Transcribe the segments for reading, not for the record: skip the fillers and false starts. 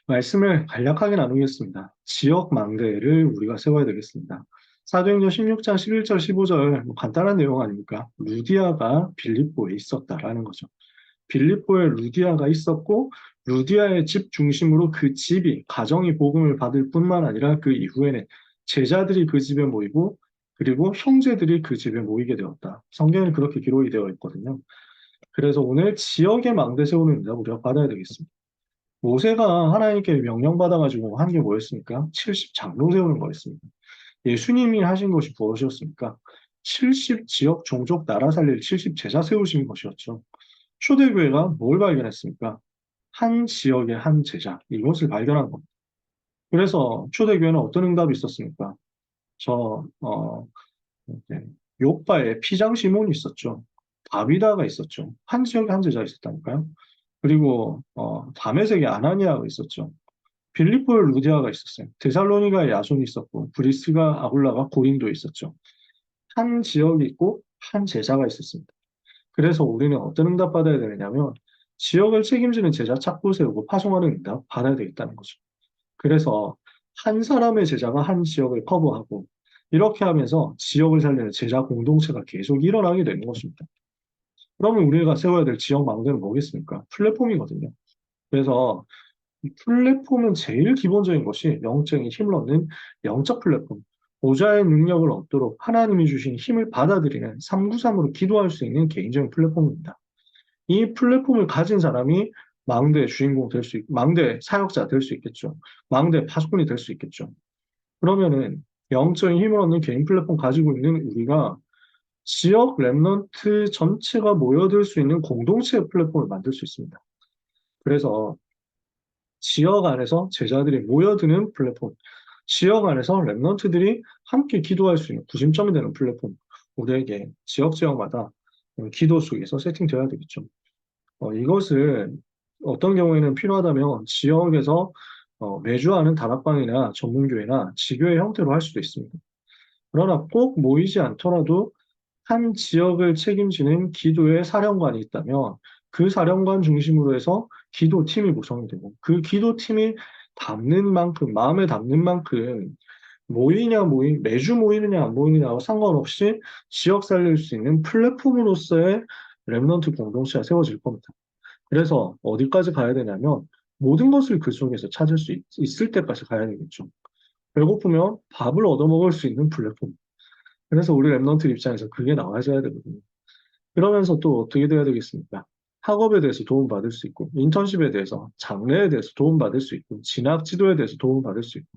말씀을 간략하게 나누겠습니다. 지역 망대를 우리가 세워야 되겠습니다. 사도행전 16장 11절 15절 간단한 내용 아닙니까? 루디아가 빌립보에 있었다라는 거죠. 빌립보에 루디아가 있었고 루디아의 집 중심으로 그 집이 가정이 복음을 받을 뿐만 아니라 그 이후에는 제자들이 그 집에 모이고 그리고 형제들이 그 집에 모이게 되었다. 성경에 그렇게 기록이 되어 있거든요. 그래서 오늘 지역의 망대 세우는 데 우리가 받아야 되겠습니다. 모세가 하나님께 명령받아가지고 한 게 뭐였습니까? 70 장로 세우는 거였습니다. 예수님이 하신 것이 무엇이었습니까? 70 지역, 종족, 나라 살릴 70 제자 세우신 것이었죠. 초대교회가 뭘 발견했습니까? 한 지역의 한 제자, 이것을 발견한 겁니다. 그래서 초대교회는 어떤 응답이 있었습니까? 저, 이제 요빠에 피장 시몬이 있었죠. 다비다가 있었죠. 한 지역에 한 제자 있었다니까요. 그리고 다메섹에 아나니아가 있었죠. 빌립보에 루디아가 있었어요. 데살로니가에 야손이 있었고 브리스가 아굴라가 고린도에 있었죠. 한 지역이 있고 한 제자가 있었습니다. 그래서 우리는 어떤 응답 받아야 되느냐면 지역을 책임지는 제자 찾고 세우고 파송하는 응답 받아야 되겠다는 거죠. 그래서 한 사람의 제자가 한 지역을 커버하고 이렇게 하면서 지역을 살리는 제자 공동체가 계속 일어나게 되는 것입니다. 그러면 우리가 세워야 될 지역 망대는 뭐겠습니까? 플랫폼이거든요. 그래서 이 플랫폼은 제일 기본적인 것이 영적인 힘을 얻는 영적 플랫폼. 보좌의 능력을 얻도록 하나님이 주신 힘을 받아들이는 393으로 기도할 수 있는 개인적인 플랫폼입니다. 이 플랫폼을 가진 사람이 망대의 주인공 될 수 망대 사역자 될 수 있겠죠. 망대 파수꾼이 될 수 있겠죠. 그러면은 영적인 힘을 얻는 개인 플랫폼 가지고 있는 우리가 지역 랩넌트 전체가 모여들 수 있는 공동체의 플랫폼을 만들 수 있습니다. 그래서 지역 안에서 제자들이 모여드는 플랫폼, 지역 안에서 랩런트들이 함께 기도할 수 있는 구심점이 되는 플랫폼, 우리에게 지역마다 기도 속에서 세팅되어야 되겠죠. 이것을 어떤 경우에는 필요하다면 지역에서 매주 하는 다락방이나 전문교회나 지교회 형태로 할 수도 있습니다. 그러나 꼭 모이지 않더라도 한 지역을 책임지는 기도의 사령관이 있다면 그 사령관 중심으로 해서 기도팀이 구성이 되고 그 기도팀이 담는 만큼, 마음에 담는 만큼 매주 모이느냐 안 모이느냐와 상관없이 지역 살릴 수 있는 플랫폼으로서의 랩넌트 공동체가 세워질 겁니다. 그래서 어디까지 가야 되냐면 모든 것을 그 속에서 찾을 수 있을 때까지 가야 되겠죠. 배고프면 밥을 얻어먹을 수 있는 플랫폼. 그래서 우리 랩넌트 입장에서 그게 나와줘야 되거든요. 그러면서 또 어떻게 돼야 되겠습니까? 학업에 대해서 도움받을 수 있고, 인턴십에 대해서, 장래에 대해서 도움받을 수 있고, 진학 지도에 대해서 도움받을 수 있고,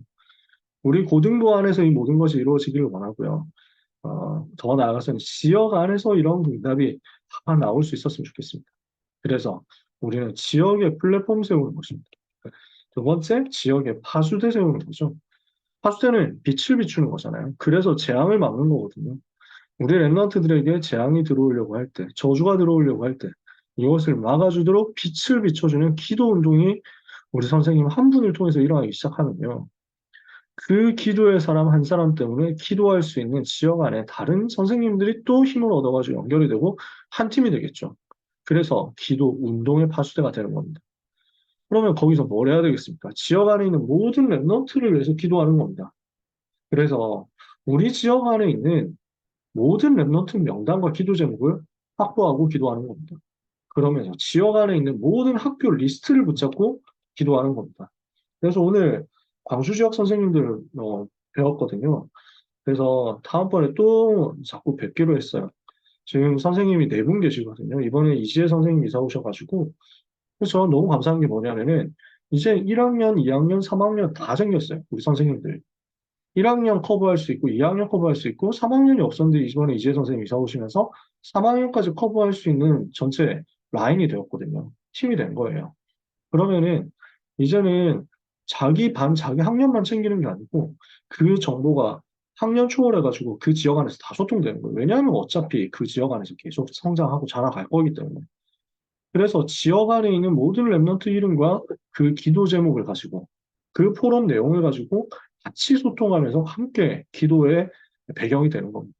우리 고등부 안에서 이 모든 것이 이루어지기를 원하고요. 더 나아가서는 지역 안에서 이런 응답이 다 나올 수 있었으면 좋겠습니다. 그래서 우리는 지역의 플랫폼 세우는 것입니다. 두 번째, 지역의 파수대 세우는 거죠. 파수대는 빛을 비추는 거잖아요. 그래서 재앙을 막는 거거든요. 우리 랩런트들에게 재앙이 들어오려고 할 때, 저주가 들어오려고 할 때, 이것을 막아주도록 빛을 비춰주는 기도 운동이 우리 선생님 한 분을 통해서 일어나기 시작하면요. 그 기도의 사람 한 사람 때문에 기도할 수 있는 지역 안에 다른 선생님들이 또 힘을 얻어가지고 연결이 되고 한 팀이 되겠죠. 그래서 기도 운동의 파수대가 되는 겁니다. 그러면 거기서 뭘 해야 되겠습니까? 지역 안에 있는 모든 랩런트를 위해서 기도하는 겁니다. 그래서 우리 지역 안에 있는 모든 랩런트 명단과 기도 제목을 확보하고 기도하는 겁니다. 그러면서 지역 안에 있는 모든 학교 리스트를 붙잡고 기도하는 겁니다. 그래서 오늘 광주 지역 선생님들 배웠거든요. 그래서 다음번에 또 자꾸 뵙기로 했어요. 지금 선생님이 네 분 계시거든요. 이번에 이지혜 선생님 이사 오셔가지고 그래서 저는 너무 감사한 게 뭐냐면은 이제 1학년, 2학년, 3학년 다 생겼어요. 우리 선생님들. 1학년 커버할 수 있고 2학년 커버할 수 있고 3학년이 없었는데 이번에 이재 선생님이 이사 오시면서 3학년까지 커버할 수 있는 전체 라인이 되었거든요. 팀이 된 거예요. 그러면은 이제는 자기 반, 자기 학년만 챙기는 게 아니고 그 정보가 학년 초월해가지고 그 지역 안에서 다 소통되는 거예요. 왜냐하면 어차피 그 지역 안에서 계속 성장하고 자라갈 거기 때문에. 그래서 지역 안에 있는 모든 랩런트 이름과 그 기도 제목을 가지고 그 포럼 내용을 가지고 같이 소통하면서 함께 기도의 배경이 되는 겁니다.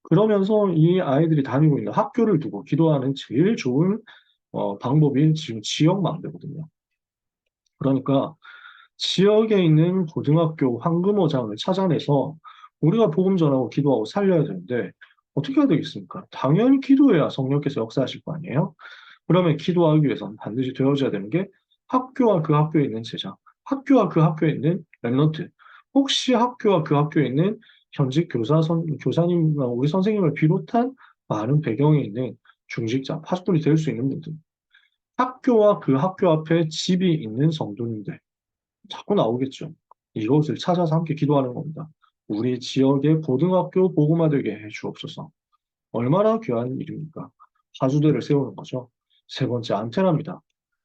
그러면서 이 아이들이 다니고 있는 학교를 두고 기도하는 제일 좋은 방법이 지금 지역 망대거든요. 그러니까 지역에 있는 고등학교 황금어장을 찾아내서 우리가 복음 전하고 기도하고 살려야 되는데 어떻게 해야 되겠습니까? 당연히 기도해야 성령께서 역사하실 거 아니에요? 그러면 기도하기 위해서는 반드시 되어져야 되는 게 학교와 그 학교에 있는 제자, 학교와 그 학교에 있는 랩런트, 혹시 학교와 그 학교에 있는 현직 교사님, 우리 선생님을 비롯한 많은 배경에 있는 중직자, 파수꾼이 될 수 있는 분들, 학교와 그 학교 앞에 집이 있는 성도님들, 자꾸 나오겠죠. 이것을 찾아서 함께 기도하는 겁니다. 우리 지역의 고등학교 복음화 되게 해 주옵소서. 얼마나 귀한 일입니까? 파수대를 세우는 거죠. 세 번째, 안테나입니다.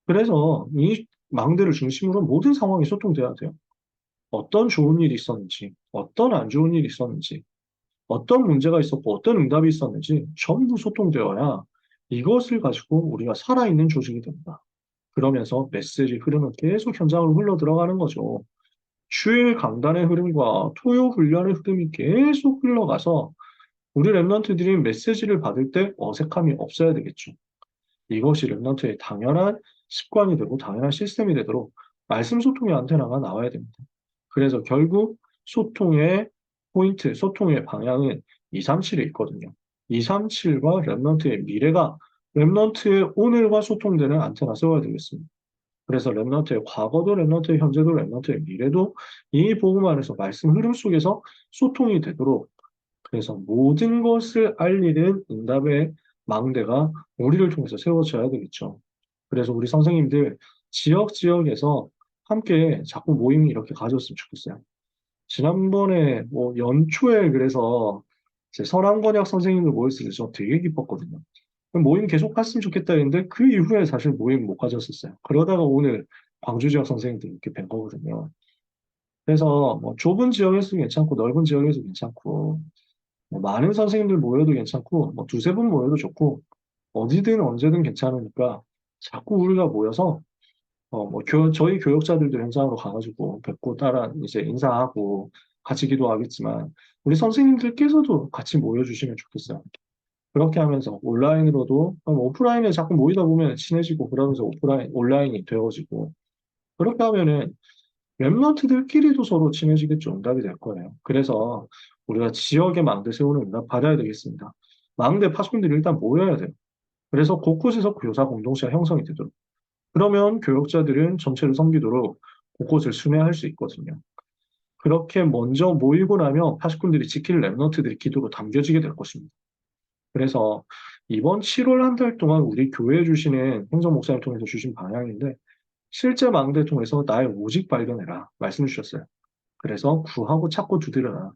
그래서 이 망대를 중심으로 모든 상황이 소통돼야 돼요. 어떤 좋은 일이 있었는지, 어떤 안 좋은 일이 있었는지, 어떤 문제가 있었고 어떤 응답이 있었는지 전부 소통되어야 이것을 가지고 우리가 살아있는 조직이 됩니다. 그러면서 메시지 흐름은 계속 현장으로 흘러 들어가는 거죠. 주일 강단의 흐름과 토요 훈련의 흐름이 계속 흘러가서 우리 랩런트들이 메시지를 받을 때 어색함이 없어야 되겠죠. 이것이 랩런트의 당연한 습관이 되고 당연한 시스템이 되도록 말씀 소통의 안테나가 나와야 됩니다. 그래서 결국 소통의 포인트, 소통의 방향은 237에 있거든요. 237과 랩런트의 미래가 랩런트의 오늘과 소통되는 안테나 세워야 되겠습니다. 그래서 랩런트의 과거도 랩런트의 현재도 랩런트의 미래도 이 복음 안에서 말씀 흐름 속에서 소통이 되도록 그래서 모든 것을 알리는 응답의 망대가 우리를 통해서 세워져야 되겠죠. 그래서 우리 선생님들 지역에서 함께 자꾸 모임 이렇게 가졌으면 좋겠어요. 지난번에 뭐 연초에 그래서 제 선한번역 선생님들 모였을 때 저 되게 기뻤거든요. 모임 계속 했으면 좋겠다 했는데 그 이후에 사실 모임 못 가졌었어요. 그러다가 오늘 광주 지역 선생님들 이렇게 뵌 거거든요. 그래서 뭐 좁은 지역에서 괜찮고 넓은 지역에서 괜찮고 뭐 많은 선생님들 모여도 괜찮고 뭐 두세 분 모여도 좋고 어디든 언제든 괜찮으니까 자꾸 우리가 모여서 뭐 저희 교역자들도 현장으로 가가지고 뵙고 따라 이제 인사하고 같이 기도하겠지만 우리 선생님들께서도 같이 모여주시면 좋겠어요. 그렇게 하면서 온라인으로도 오프라인에 자꾸 모이다 보면 친해지고 그러면서 온라인이 되어지고 그렇게 하면은 랩런트들끼리도 서로 친해지겠죠. 응답이 될 거예요. 그래서 우리가 지역의 망대 세우는 응답 받아야 되겠습니다. 망대 파수꾼들이 일단 모여야 돼요. 그래서 곳곳에서 교사 공동체가 형성이 되도록. 그러면 교역자들은 전체를 섬기도록 곳곳을 순회할 수 있거든요. 그렇게 먼저 모이고 나면 파수꾼들이 지킬 랩런트들이 기도로 담겨지게 될 것입니다. 그래서 이번 7월 한 달 동안 우리 교회에 주시는 행정 목사님 통해서 주신 방향인데 실제 망대 통해서 나의 오직 발견해라 말씀 주셨어요. 그래서 구하고 찾고 두드려라.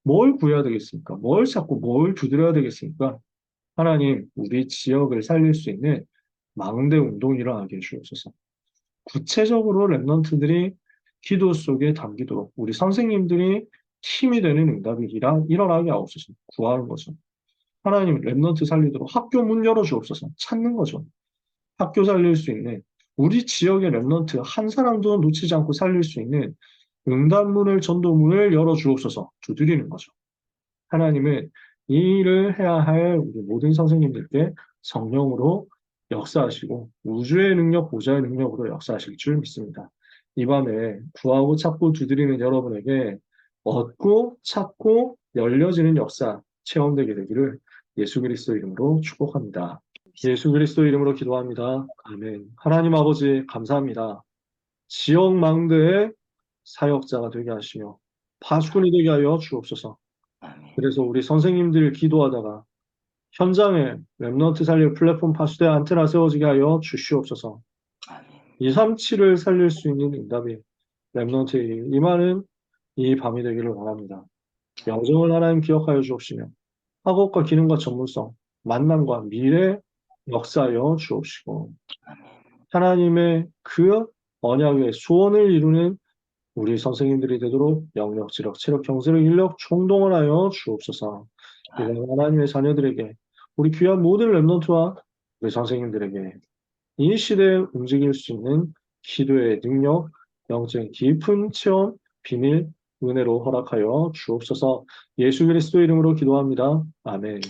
뭘 구해야 되겠습니까? 뭘 찾고 뭘 두드려야 되겠습니까? 하나님, 우리 지역을 살릴 수 있는 망대 운동이 일어나게 해주옵소서. 구체적으로 랩런트들이 기도 속에 담기도록 우리 선생님들이 힘이 되는 응답이 일어나게 하옵소서. 구하는 거죠. 하나님, 랩런트 살리도록 학교 문 열어주옵소서. 찾는 거죠. 학교 살릴 수 있는 우리 지역의 랩런트 한 사람도 놓치지 않고 살릴 수 있는 응답문을 전도문을 열어주옵소서 두드리는 거죠. 하나님은 이 일을 해야 할 우리 모든 선생님들께 성령으로 역사하시고 우주의 능력, 보좌의 능력으로 역사하실 줄 믿습니다. 이 밤에 구하고 찾고 두드리는 여러분에게 얻고 찾고 열려지는 역사 체험되게 되기를 예수 그리스도 이름으로 축복합니다. 예수 그리스도 이름으로 기도합니다. 아멘. 하나님 아버지 감사합니다. 지역 망대의 사역자가 되게 하시며 파수꾼이 되게 하여 주옵소서. 그래서 우리 선생님들 기도하다가 현장에 랩넌트 살릴 플랫폼 파수대 안테나 세워지게 하여 주시옵소서. 237을 살릴 수 있는 응답이 랩넌트에게 임하는 이 밤이 되기를 원합니다. 영성을 하나님 기억하여 주옵시며 학업과 기능과 전문성, 만남과 미래 역사하여 주옵시고 하나님의 그 언약의 소원을 이루는 우리 선생님들이 되도록 영역, 지력, 체력, 경제력, 인력 총동원 하여 주옵소서. 이번 하나님의 자녀들에게 우리 귀한 모든 랩런트와 우리 선생님들에게 이 시대에 움직일 수 있는 기도의 능력, 영적인 깊은 체험, 비밀, 은혜로 허락하여 주옵소서. 예수 그리스도 이름으로 기도합니다. 아멘.